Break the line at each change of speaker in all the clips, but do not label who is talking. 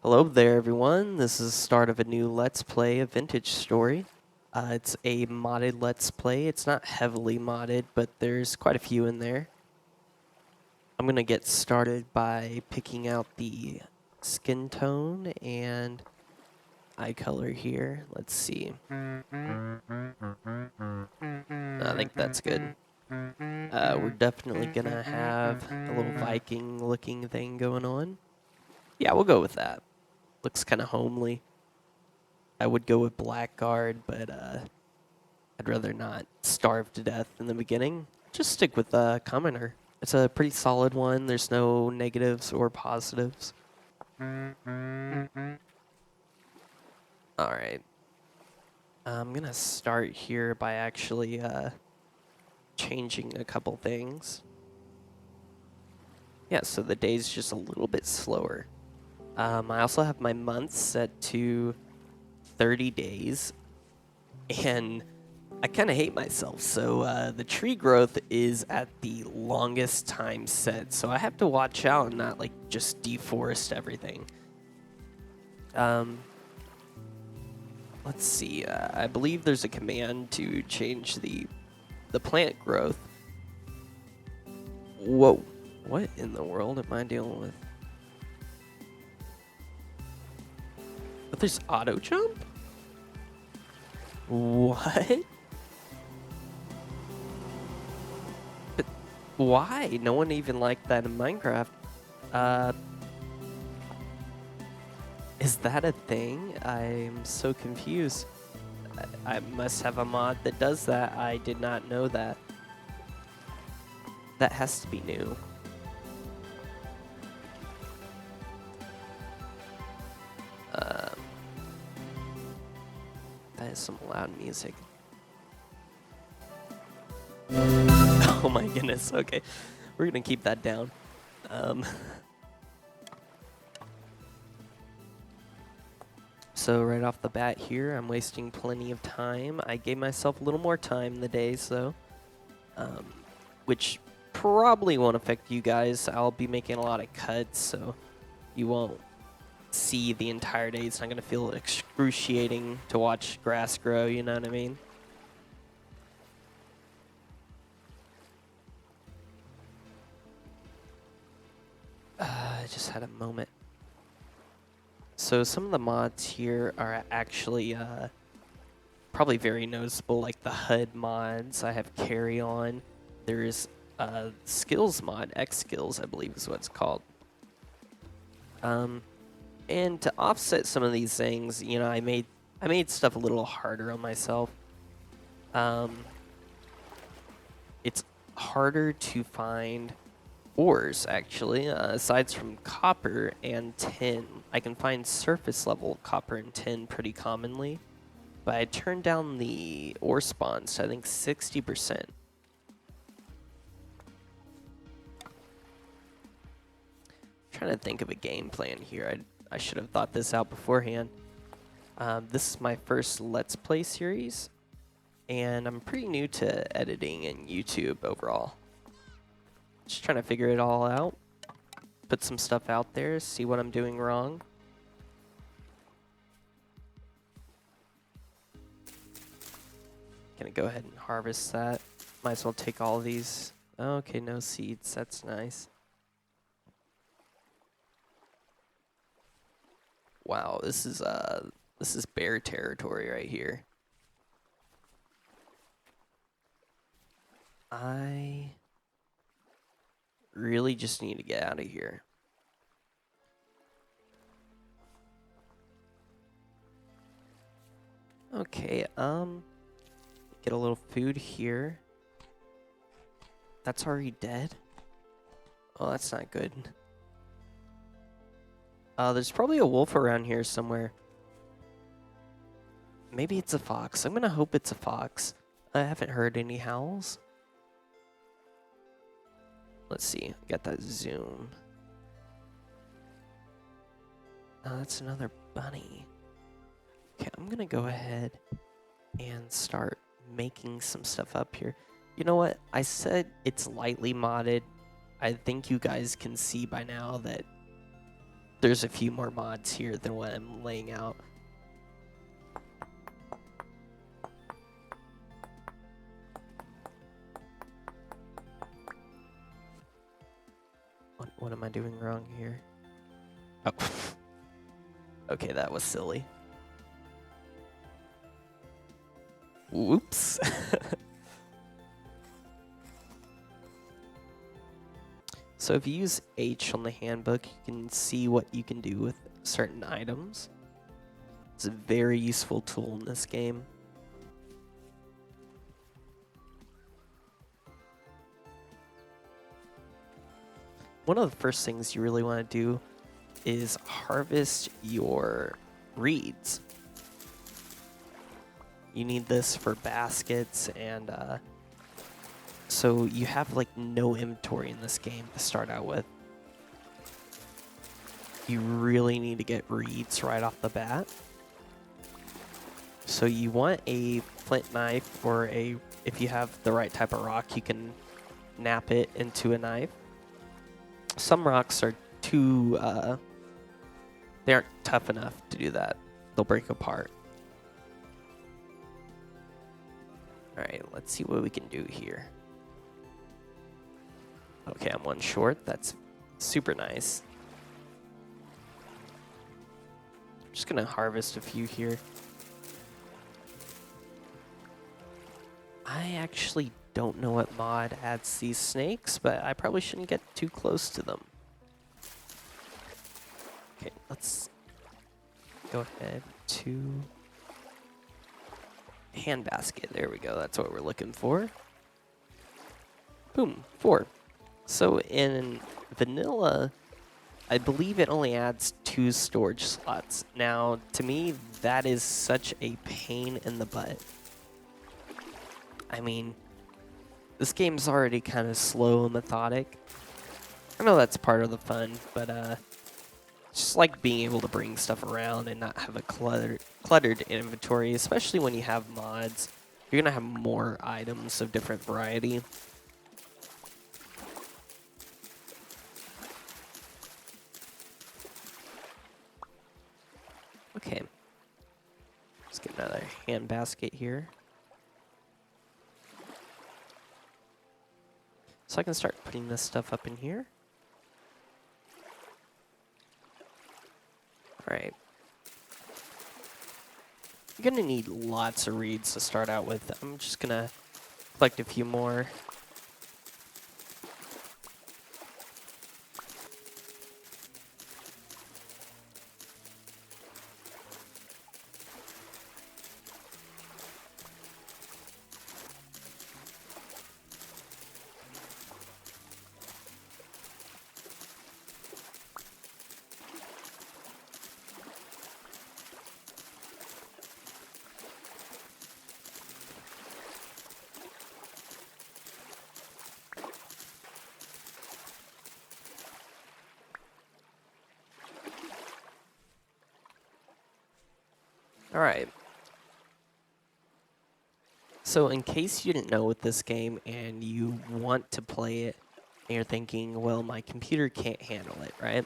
Hello there, everyone. This is the start of a new Let's Play, a vintage story. It's a modded Let's Play. It's not heavily modded, but there's quite a few in there. I'm going to get started by picking out the skin tone and eye color here. Let's see. I think that's good. We're definitely going to have a little Viking looking thing going on. Yeah, we'll go with that. Looks kind of homely. I would go with Blackguard, but I'd rather not starve to death in the beginning. Just stick with Commoner. It's a pretty solid one. There's no negatives or positives. Alright. I'm going to start here by actually changing a couple things. Yeah, so the day's just a little bit slower. I also have my months set to 30 days. And I kind of hate myself. So the tree growth is at the longest time set. So I have to watch out and not like just deforest everything. Let's see. I believe there's a command to change the plant growth. Whoa. What in the world am I dealing with? But there's auto jump? What? But why? No one even liked that in Minecraft. Is that a thing? I'm so confused. I must have a mod that does that. I did not know that. That has to be new. That is some loud music. Oh my goodness. Okay. We're going to keep that down. So right off the bat here, I'm wasting plenty of time. I gave myself a little more time in the days, though, which probably won't affect you guys. I'll be making a lot of cuts, so you won't see the entire day. It's not going to feel excruciating to watch grass grow, you know what I mean? I just had a moment. So some of the mods here are actually probably very noticeable, like the HUD mods. I have Carry On. There's Skills mod, X Skills, I believe is what it's called. And to offset some of these things, you know, I made stuff a little harder on myself. It's harder to find ores, actually, aside from copper and tin. I can find surface level copper and tin pretty commonly, but I turned down the ore spawns to I think 60%. Trying to think of a game plan here. I should have thought this out beforehand. This is my first Let's Play series, and I'm pretty new to editing and YouTube overall. Just trying to figure it all out. Put some stuff out there, see what I'm doing wrong. Gonna go ahead and harvest that. Might as well take all of these. Okay, no seeds. That's nice. Wow, this is bear territory right here. I really just need to get out of here. Okay, get a little food here. That's already dead? Oh, that's not good. There's probably a wolf around here somewhere. Maybe it's a fox. I'm gonna hope it's a fox. I haven't heard any howls. Let's see. Got that zoom. That's another bunny. Okay, I'm gonna go ahead and start making some stuff up here. You know what? I said it's lightly modded. I think you guys can see by now that there's a few more mods here than what I'm laying out. What am I doing wrong here? Oh. Okay, that was silly. Whoops. So if you use H on the handbook, you can see what you can do with certain items. It's a very useful tool in this game. One of the first things you really want to do is harvest your reeds. You need this for baskets, and so you have like no inventory in this game to start out with. You really need to get reeds right off the bat. So you want a flint knife, or if you have the right type of rock, you can nap it into a knife. Some rocks are too, they aren't tough enough to do that. They'll break apart. Alright, let's see what we can do here. Okay, I'm one short. That's super nice. I'm just gonna harvest a few here. I actually don't know what mod adds these snakes, but I probably shouldn't get too close to them. Okay, let's go ahead to handbasket. There we go. That's what we're looking for. Boom, 4. So in vanilla, I believe it only adds 2 storage slots. Now, to me, that is such a pain in the butt. I mean, this game's already kind of slow and methodic. I know that's part of the fun, but just like being able to bring stuff around and not have a cluttered inventory, especially when you have mods. You're gonna have more items of different variety. Okay. Let's get another hand basket here. So I can start putting this stuff up in here. Alright. You're gonna need lots of reeds to start out with. I'm just gonna collect a few more. Alright. So in case you didn't know with this game and you want to play it and you're thinking, well, my computer can't handle it, right?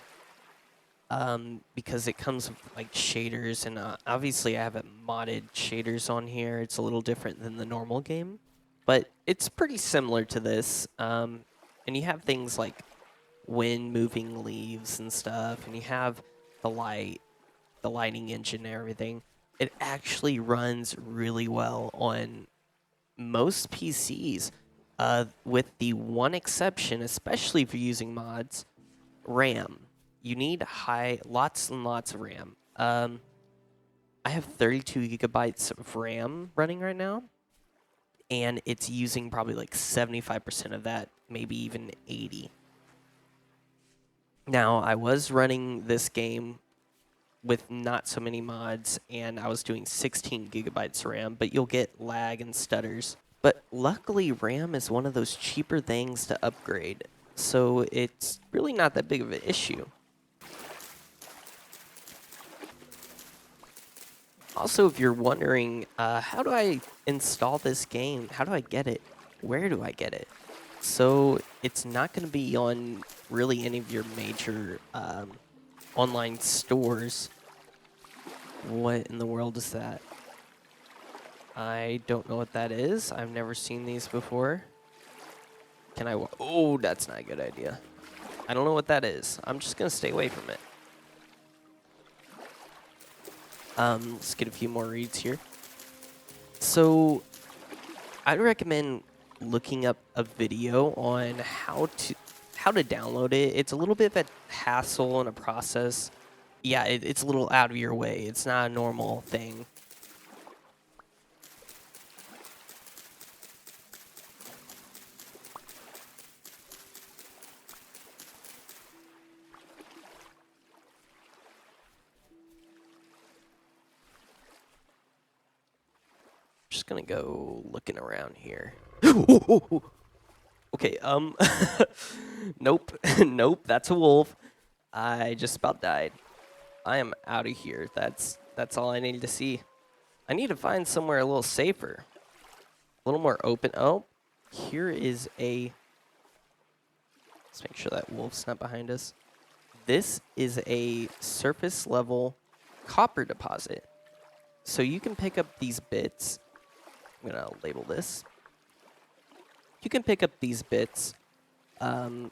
Because it comes with like shaders, and obviously I haven't modded shaders on here. It's a little different than the normal game, but it's pretty similar to this. And you have things like wind moving leaves and stuff, and you have the lighting engine and everything. It actually runs really well on most PCs, with the one exception, especially if you're using mods, RAM. You need lots and lots of RAM. I have 32 gigabytes of RAM running right now, and it's using probably like 75% of that, maybe even 80. Now, I was running this game with not so many mods, and I was doing 16 gigabytes RAM, but you'll get lag and stutters. But luckily, RAM is one of those cheaper things to upgrade, so it's really not that big of an issue. Also, if you're wondering, how do I install this game? How do I get it? Where do I get it? So it's not going to be on really any of your major online stores. What in the world is that? I don't know what that is. I've never seen these before. Can I oh, that's not a good idea. I don't know what that is. I'm just gonna stay away from it. Let's get a few more reads here. So, I'd recommend looking up a video on how to download it. It's a little bit of a hassle and a process. Yeah, it's a little out of your way. It's not a normal thing. Just gonna go looking around here. Okay, nope, nope, that's a wolf. I just about died. I am out of here. That's all I need to see. I need to find somewhere a little safer, a little more open. Oh, here is a. Let's make sure that wolf's not behind us. This is a surface level copper deposit. So you can pick up these bits. I'm gonna label this. You can pick up these bits off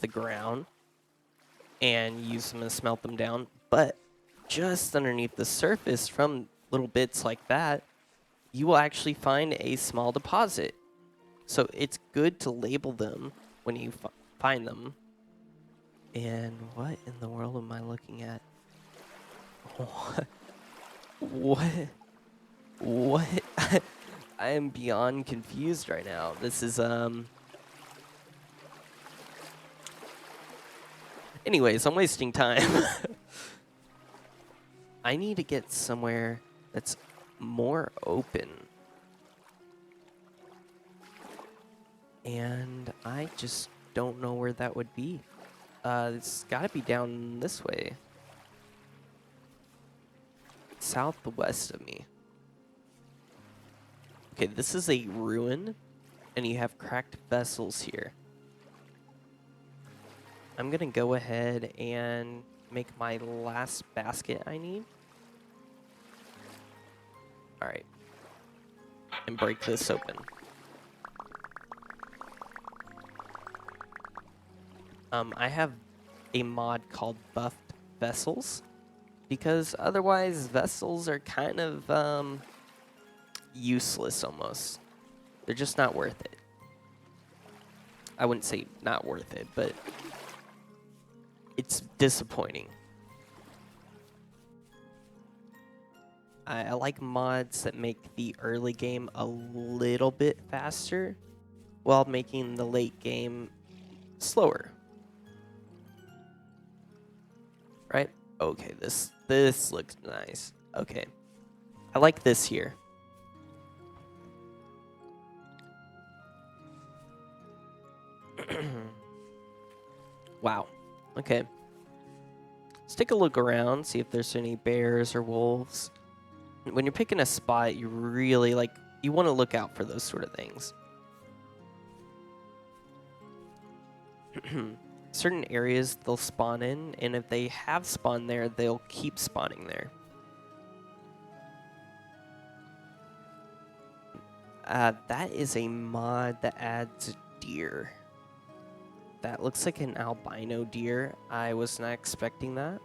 the ground and use them and smelt them down. But just underneath the surface, from little bits like that, you will actually find a small deposit. So it's good to label them when you find them. And what in the world am I looking at? What? What? I am beyond confused right now. This is, Anyways, I'm wasting time. I need to get somewhere that's more open. And I just don't know where that would be. It's gotta be down this way. Southwest of me. Okay, this is a ruin, and you have cracked vessels here. I'm gonna go ahead and make my last basket I need. Alright. And break this open. I have a mod called Buffed Vessels, because otherwise vessels are kind of useless almost. They're just not worth it. I wouldn't say not worth it, but it's disappointing. I like mods that make the early game a little bit faster while making the late game slower. Right? Okay, this looks nice. Okay. I like this here. Wow. Okay. Let's take a look around, see if there's any bears or wolves. When you're picking a spot, you really you want to look out for those sort of things. Certain areas they'll spawn in, and if they have spawned there, they'll keep spawning there. That is a mod that adds deer. That looks like an albino deer. I was not expecting that.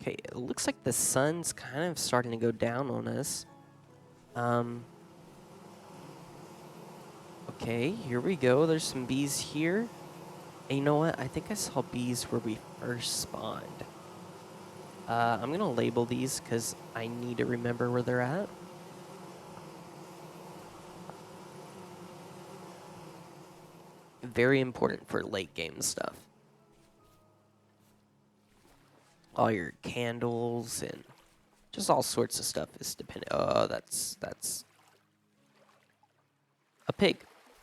Okay, it looks like the sun's kind of starting to go down on us. Okay, here we go. There's some bees here. And you know what? I think I saw bees where we first spawned. I'm going to label these because I need to remember where they're at. Very important for late game stuff. All your candles and just all sorts of stuff is dependent. Oh, that's A pig.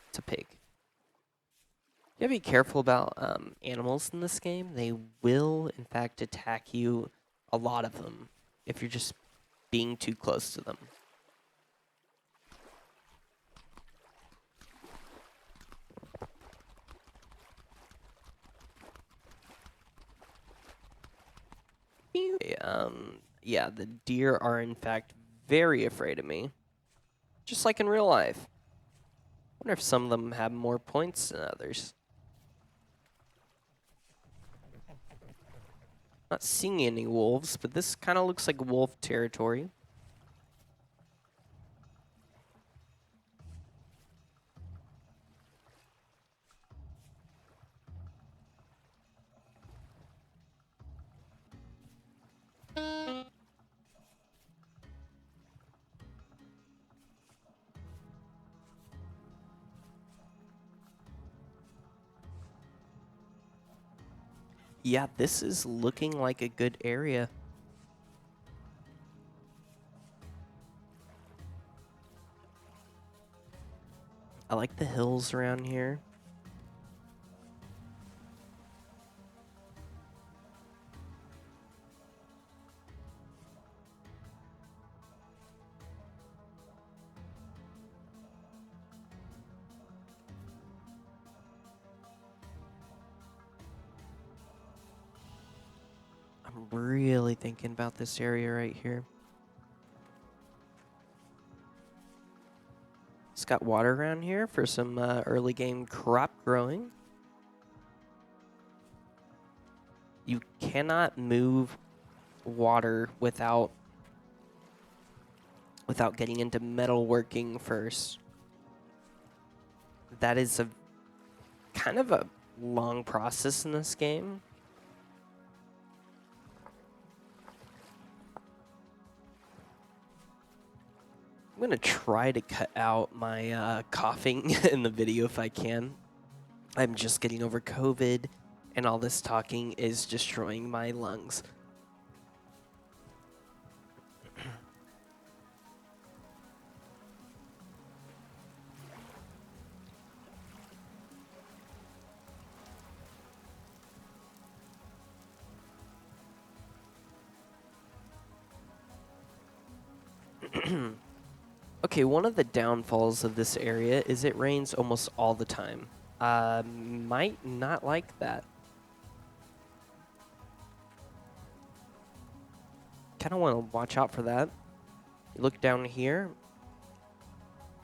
It's a pig. You gotta be careful about animals in this game. They will, in fact, attack you. A lot of them, if you're just being too close to them. Yeah, the deer are in fact very afraid of me, just like in real life. Wonder if some of them have more points than others. Not seeing any wolves, but this kind of looks like wolf territory. Yeah, this is looking like a good area. I like the hills around here. I'm really thinking about this area right here. It's got water around here for some early game crop growing. You cannot move water without getting into metalworking first. That is a kind of a long process in this game. I'm gonna try to cut out my coughing in the video if I can. I'm just getting over COVID, and all this talking is destroying my lungs. Okay, one of the downfalls of this area is it rains almost all the time. Might not like that. Kind of want to watch out for that. You look down here,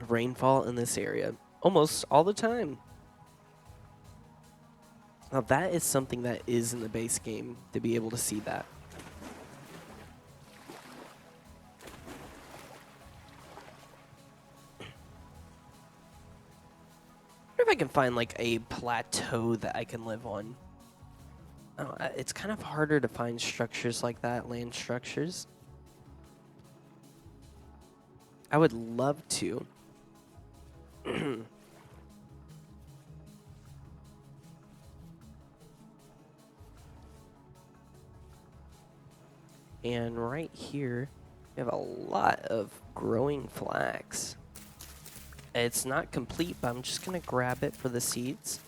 rainfall in this area almost all the time. Now that is something that is in the base game, to be able to see that. I wonder if I can find like a plateau that I can live on. Oh, it's kind of harder to find structures like that, land structures. I would love to. And right here, we have a lot of growing flax. It's not complete, but I'm just going to grab it for the seeds.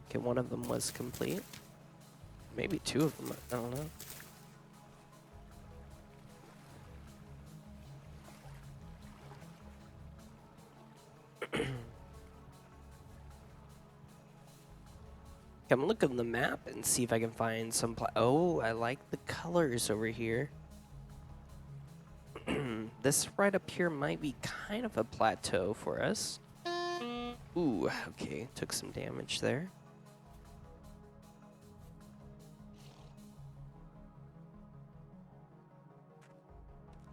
Okay, one of them was complete. Maybe two of them, I don't know. I'm gonna look on the map and see if I can find some oh, I like the colors over here. This right up here might be kind of a plateau for us. Ooh, okay, took some damage there.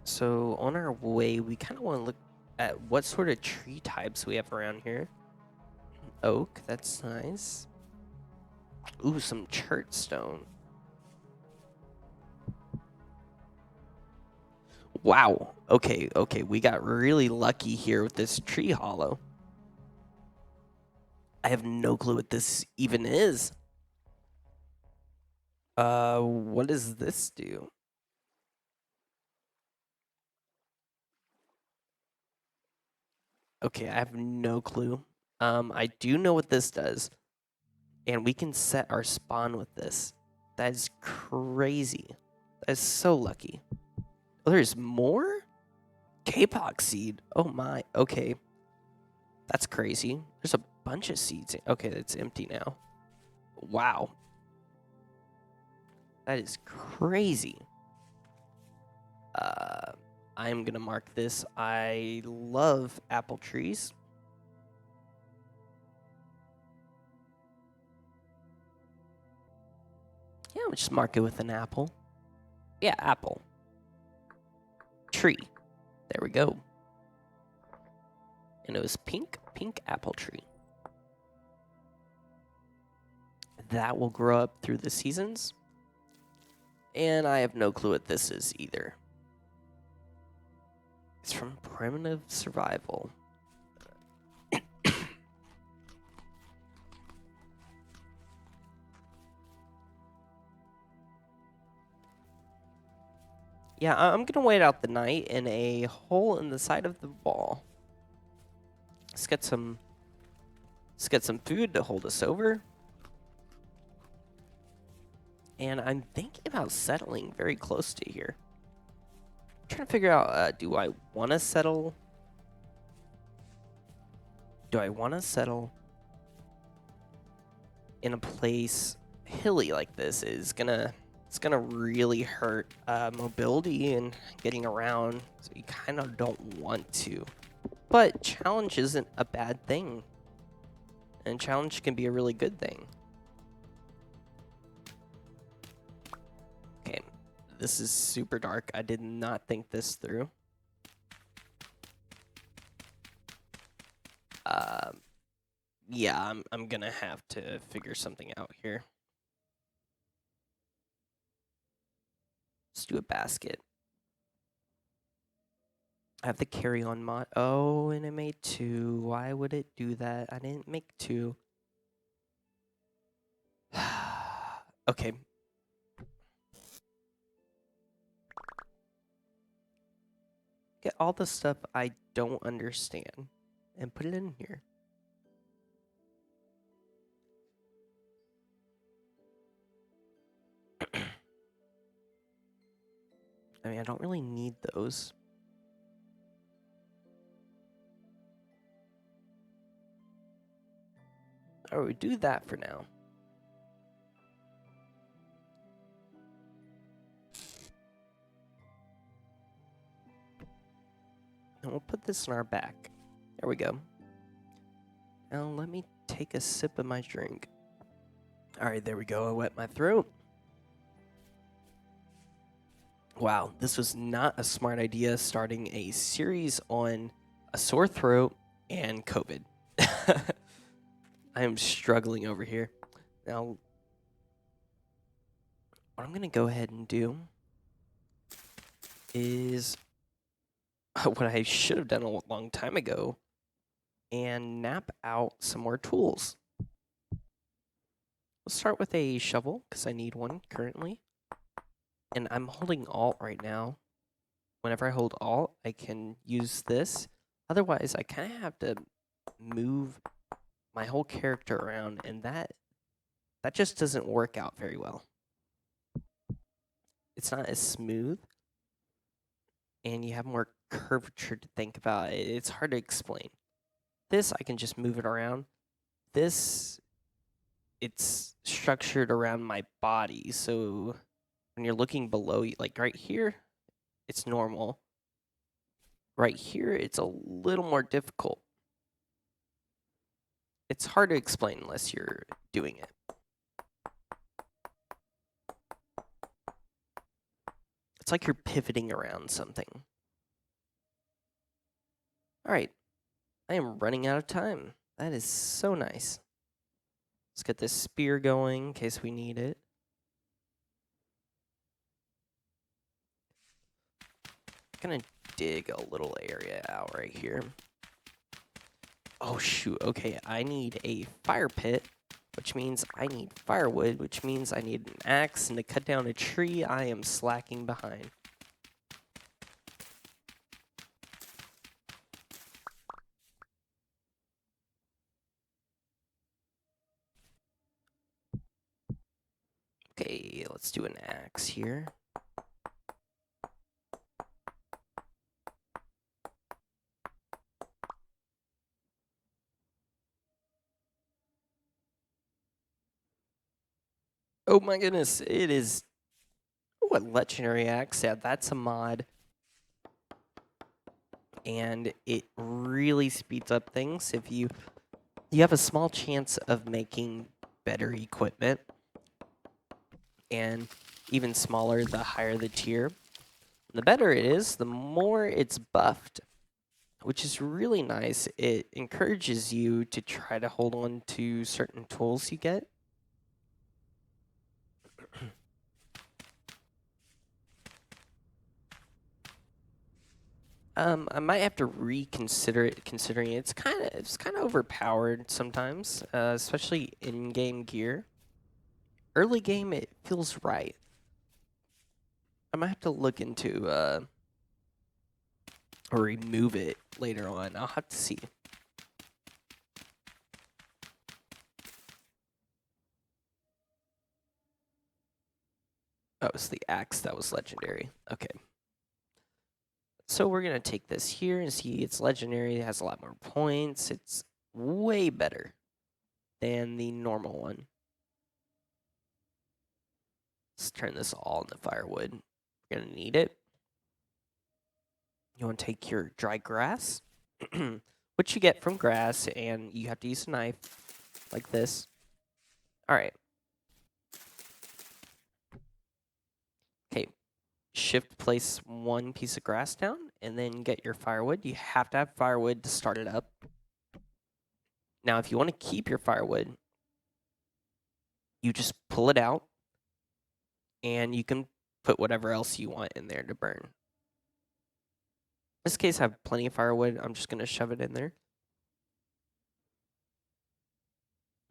So on our way, we kind of want to look at what sort of tree types we have around here. Oak, that's nice. Ooh, some chert stone. Wow. Okay, we got really lucky here with this tree hollow. I have no clue what this even is. What does this do? Okay, I have no clue. I do know what this does, and we can set our spawn with this. That is crazy. That is so lucky. Oh, there's more? Kapok seed. Oh my. Okay. That's crazy. There's a bunch of seeds. Okay, it's empty now. Wow. That is crazy. I'm going to mark this. I love apple trees. Yeah, we'll just mark it with an apple. Yeah, apple. Tree. There we go. And it was pink apple tree. That will grow up through the seasons. And I have no clue what this is either. It's from Primitive Survival. Yeah, I'm going to wait out the night in a hole in the side of the wall. Let's get some food to hold us over. And I'm thinking about settling very close to here. I'm trying to figure out, do I want to settle? Do I want to settle in a place hilly like this? It's gonna really hurt mobility and getting around, so you kind of don't want to. But challenge isn't a bad thing, and challenge can be a really good thing. Okay, this is super dark. I did not think this through. Yeah, I'm gonna have to figure something out here. Let's do a basket. I have the carry-on mod. Oh, and it made 2. Why would it do that? I didn't make 2. Okay. Get all the stuff I don't understand and put it in here. I mean, I don't really need those. Oh, we do that for now. And we'll put this in our back. There we go. Now let me take a sip of my drink. All right, there we go. I wet my throat. Wow, this was not a smart idea, starting a series on a sore throat and COVID. I am struggling over here. Now, what I'm going to go ahead and do is what I should have done a long time ago and nap out some more tools. We'll start with a shovel because I need one currently. And I'm holding Alt right now. Whenever I hold Alt, I can use this. Otherwise, I kind of have to move my whole character around, and that just doesn't work out very well. It's not as smooth, and you have more curvature to think about. It's hard to explain. This, I can just move it around. This, it's structured around my body, so when you're looking below, like right here, it's normal. Right here, it's a little more difficult. It's hard to explain unless you're doing it. It's like you're pivoting around something. All right. I am running out of time. That is so nice. Let's get this spear going in case we need it. I'm gonna dig a little area out right here. Oh, shoot. Okay, I need a fire pit, which means I need firewood, which means I need an axe, and to cut down a tree, I am slacking behind. let's do an axe here. Oh my goodness, it is... What legendary axe? Yeah, that's a mod. And it really speeds up things if you have a small chance of making better equipment, and even smaller the higher the tier. The better it is, the more it's buffed, which is really nice. It encourages you to try to hold on to certain tools you get. I might have to reconsider it, considering it's kind of overpowered sometimes, especially in-game gear. Early game, it feels right. I might have to look into or remove it later on. I'll have to see. Oh, it's the axe that was legendary. Okay. So we're going to take this here and see it's legendary. It has a lot more points. It's way better than the normal one. Let's turn this all into firewood. We're going to need it. You want to take your dry grass, which you get from grass, and you have to use a knife like this. All right. Okay. Shift place one piece of grass down, and then get your firewood. You have to have firewood to start it up. Now, if you want to keep your firewood, you just pull it out, and you can put whatever else you want in there to burn. In this case, I have plenty of firewood. I'm just going to shove it in there.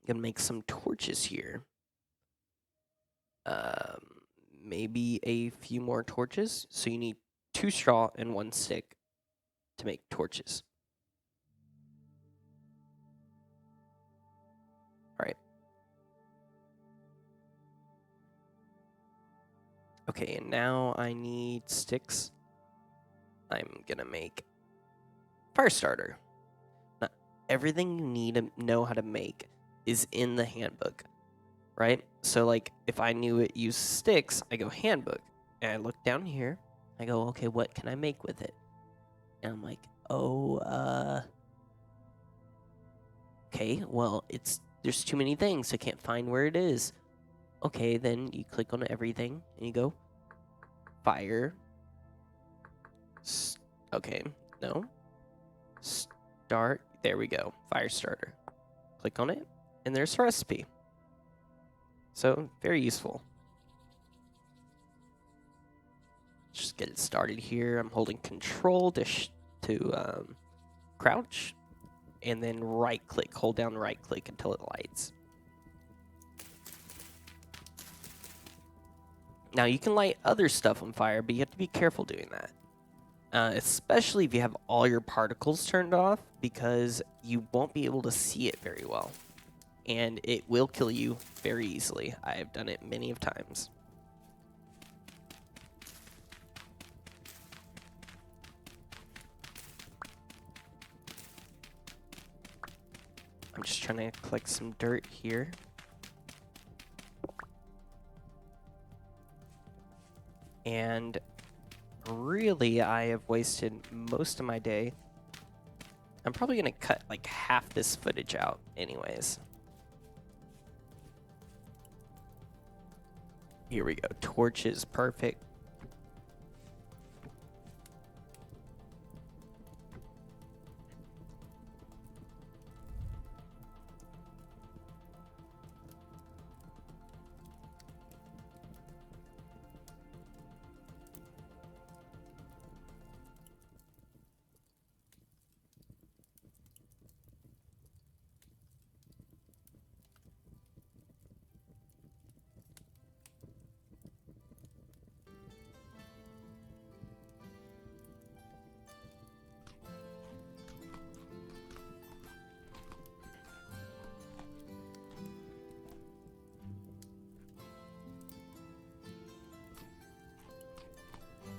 I'm going to make some torches here. Maybe a few more torches. So you need 2 straw and 1 stick to make torches. All right. Okay, and now I need sticks. I'm going to make fire starter. Now, everything you need to know how to make is in the handbook, right? So, like, if I knew it used sticks, I go handbook. And I look down here. I go, okay, what can I make with it? And I'm like, oh, okay, well, there's too many things. I can't find where it is. Okay, then you click on everything, and you go, fire. Okay, no. Start. There we go. Fire starter. Click on it, and there's a recipe. So, very useful. Just get it started here. I'm holding control to crouch, and then right click. Hold down right click until it lights. Now, you can light other stuff on fire, but you have to be careful doing that. Especially if you have all your particles turned off, because you won't be able to see it very well. And it will kill you very easily. I have done it many of times. I'm just trying to collect some dirt here. And really, I have wasted most of my day. I'm probably going to cut like half this footage out anyways. Here we go. Torches, perfect.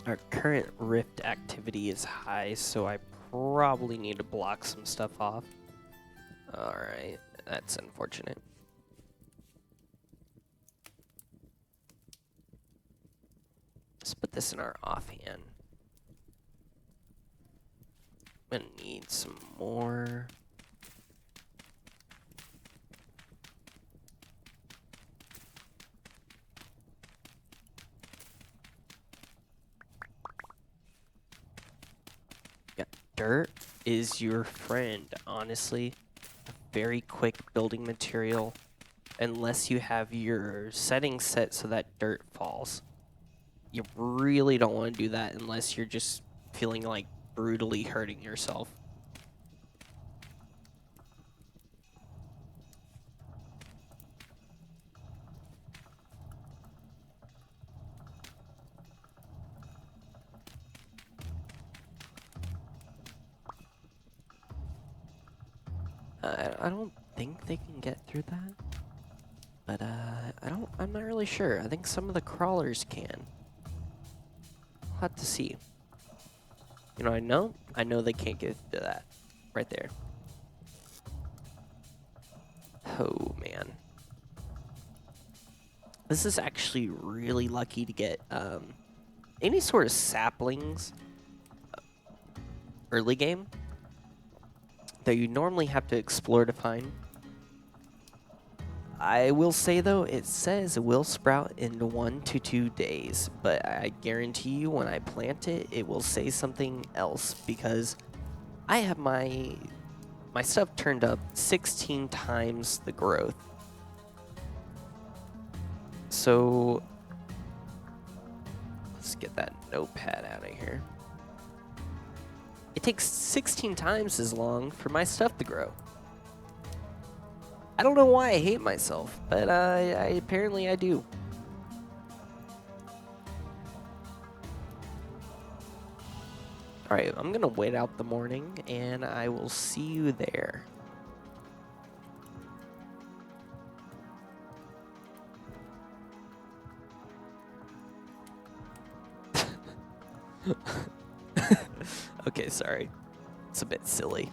Our current rift activity is high, so I probably need to block some stuff off. Alright, that's unfortunate. Let's put this in our offhand. I'm gonna need some more. Yeah, dirt is your friend, honestly. A very quick building material, unless you have your settings set so that dirt falls. You really don't want to do that unless you're just feeling like brutally hurting yourself. I don't think they can get through that, but I'm not really sure. I think some of the crawlers can. We'll have to see. You know, I know they can't get to that right there. Oh man, this is actually really lucky to get any sort of saplings early game that you normally have to explore to find. I will say though, it says it will sprout in 1 to 2 days, but I guarantee you when I plant it, it will say something else because I have my stuff turned up 16 times the growth. So let's get that notepad out of here. It takes 16 times as long for my stuff to grow. I don't know why I hate myself, but apparently I do. Alright, I'm gonna wait out the morning, and I will see you there. Okay, sorry. It's a bit silly.